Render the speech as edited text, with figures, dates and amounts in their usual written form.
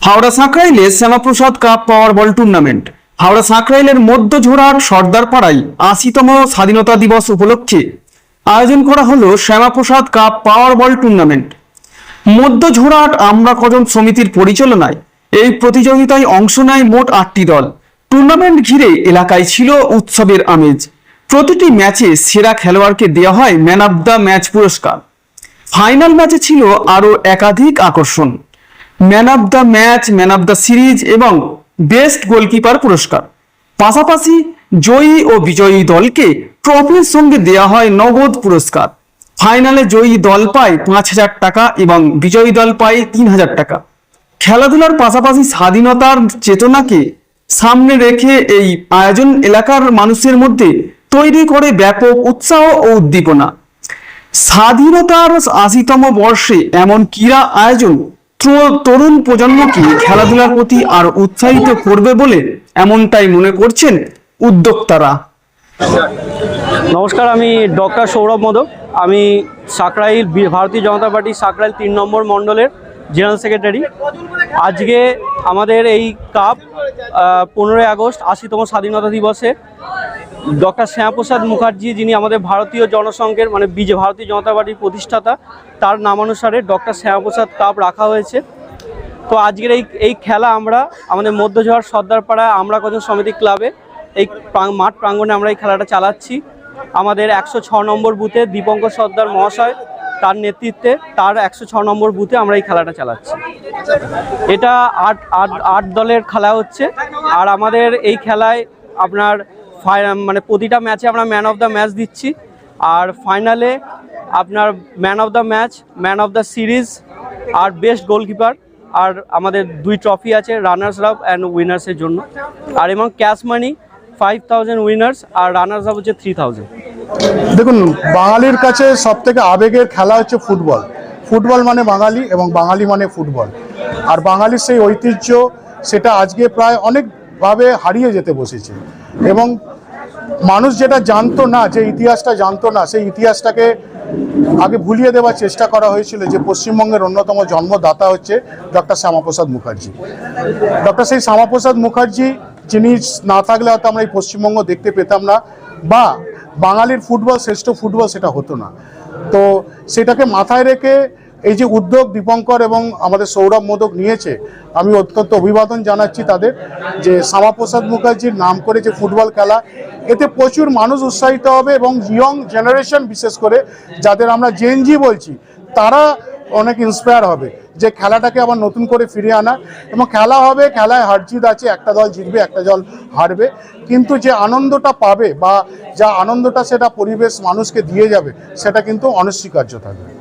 Howrah সাঁকরাইলে Shyamaprasad cup পাওয়ার বল tournament. Howrah সাঁকরাইলের মধ্যঝোড়ার সর্দারপাড়ায় ৮০তম স্বাধীনতা দিবস উপলক্ষে আয়োজন করা হলো শ্যামাপ্রসাদ কাপ পাওয়ার বল টুর্নামেন্ট। মধ্যঝোড়াট আমরা কজন সমিতির পরিচালনায় এই প্রতিযোগিতায় অংশ নেয় মোট ৮টি দল। টুর্নামেন্ট ঘিরে এলাকায় ছিল উৎসবের আমেজ। প্রতিটি ম্যাচে সেরা খেলোয়াড়কে দেওয়া হয় ম্যান অব দ্য ম্যাচ পুরস্কার। ফাইনাল ম্যাচে ছিল আরও একাধিক আকর্ষণ, man of the match, man of the series এবং বেস্ট গোলকিপার পুরস্কার। পাশাপাশি জয়ী ও বিজয়ী দলকে ট্রফির সঙ্গে দেওয়া হয় নগদ পুরস্কার। ফাইনালে জয়ী দল পায় ৫,০০০ টাকা এবং বিজয়ী দল পায় ৩,০০০ টাকা। খেলাধুলার পাশাপাশি স্বাধীনতার চেতনাকে সামনে রেখে এই আয়োজন এলাকার মানুষের মধ্যে তৈরি করে ব্যাপক উৎসাহ ও উদ্দীপনা। স্বাধীনতার ৮০তম বর্ষে এমন ক্রীড়া আয়োজন তরুণ প্রজন্মকে খেলাধুলার প্রতি আরো উৎসাহিত করবে বলে এমনটাই মনে করছেন উদ্যোক্তারা। নমস্কার, আমি ডক্টর সৌরভ মোদক। আমি সাঁকরাইল ভারতীয় জনতা পার্টি সাঁকরাইল ৩ নম্বর মণ্ডলের জেনারেল সেক্রেটারি। আজকে আমাদের এই কাপ ১৫ই আগস্ট ৮০তম স্বাধীনতা দিবসে ডক্টর শ্যামাপ্রসাদ মুখার্জি, যিনি আমাদের ভারতীয় জনসংঘের ভারতীয় জনতা পার্টির প্রতিষ্ঠাতা, তার নামানুসারে ডক্টর শ্যামাপ্রসাদ কাপ রাখা হয়েছে। তো আজকের এই খেলা আমরা আমাদের মধ্যঝোড়ার সর্দারপাড়া আমরা কজন সমিতি ক্লাবে এই মাঠ প্রাঙ্গণে আমরা এই খেলাটা চালাচ্ছি। আমাদের ১০৬ নম্বর বুথে দীপঙ্কর সর্দার মহাশয়, তার নেতৃত্বে তার ১০৬ নম্বর বুথে আমরা এই খেলাটা চালাচ্ছি। এটা আট দলের খেলা হচ্ছে। আর আমাদের এই খেলায় আপনার প্রতিটা ম্যাচে আমরা ম্যান অফ দ্য ম্যাচ দিচ্ছি। আর ফাইনালে আপনার man of the match, man of the series আর বেস্ট গোলকিপার, আর আমাদের 2 ট্রফি আছে রানার্স আপ অ্যান্ড উইনার্সের জন্য। আর এবং ক্যাশ মানি 5,000 উইনার্স আর রানার্স আপ হচ্ছে 3,000। দেখুন, বাঙালির কাছে সব থেকে আবেগের খেলা হচ্ছে ফুটবল। ফুটবল মানে বাঙালি এবং বাঙালি মানে ফুটবল। আর বাঙালির সেই ঐতিহ্য, সেটা আজকে প্রায় অনেকভাবে হারিয়ে যেতে বসেছে। এবং মানুষ যেটা জানতো না, যে ইতিহাসটা জানতো না, সেই ইতিহাসটাকে আগে ভুলিয়ে দেওয়ার চেষ্টা করা হয়েছিল। যে পশ্চিমবঙ্গের অন্যতম জন্মদাতা হচ্ছে ডক্টর শ্যামাপ্রসাদ মুখার্জি। ডক্টর সেই শ্যামাপ্রসাদ মুখার্জি, যিনি না থাকলে হয়তো আমরা এই পশ্চিমবঙ্গ দেখতে পেতাম না, বা বাঙালির ফুটবল শ্রেষ্ঠ ফুটবল সেটা হতো না। তো সেটাকে মাথায় রেখে এই যে উদ্যোগ দীপঙ্কর এবং আমাদের সৌরভ মোদক নিয়েছে, আমি অত্যন্ত অভিবাদন জানাচ্ছি তাদের। যে শ্যামাপ্রসাদ মুখার্জির নাম করে যে ফুটবল খেলা, এতে প্রচুর মানুষ উৎসাহিত হবে এবং ইয়ং জেনারেশন, বিশেষ করে যাদের আমরা জেনজি বলছি, তারা অনেক ইন্সপায়ার হবে যে খেলাটাকে আবার নতুন করে ফিরিয়ে আনা। এবং খেলা হবে, খেলায় হার জিত আছে, একটা দল জিতবে, একটা দল হারবে, কিন্তু যে আনন্দটা পাবে বা যা আনন্দটা সেটা পরিবেশ মানুষকে দিয়ে যাবে, সেটা কিন্তু অনস্বীকার্য থাকবে।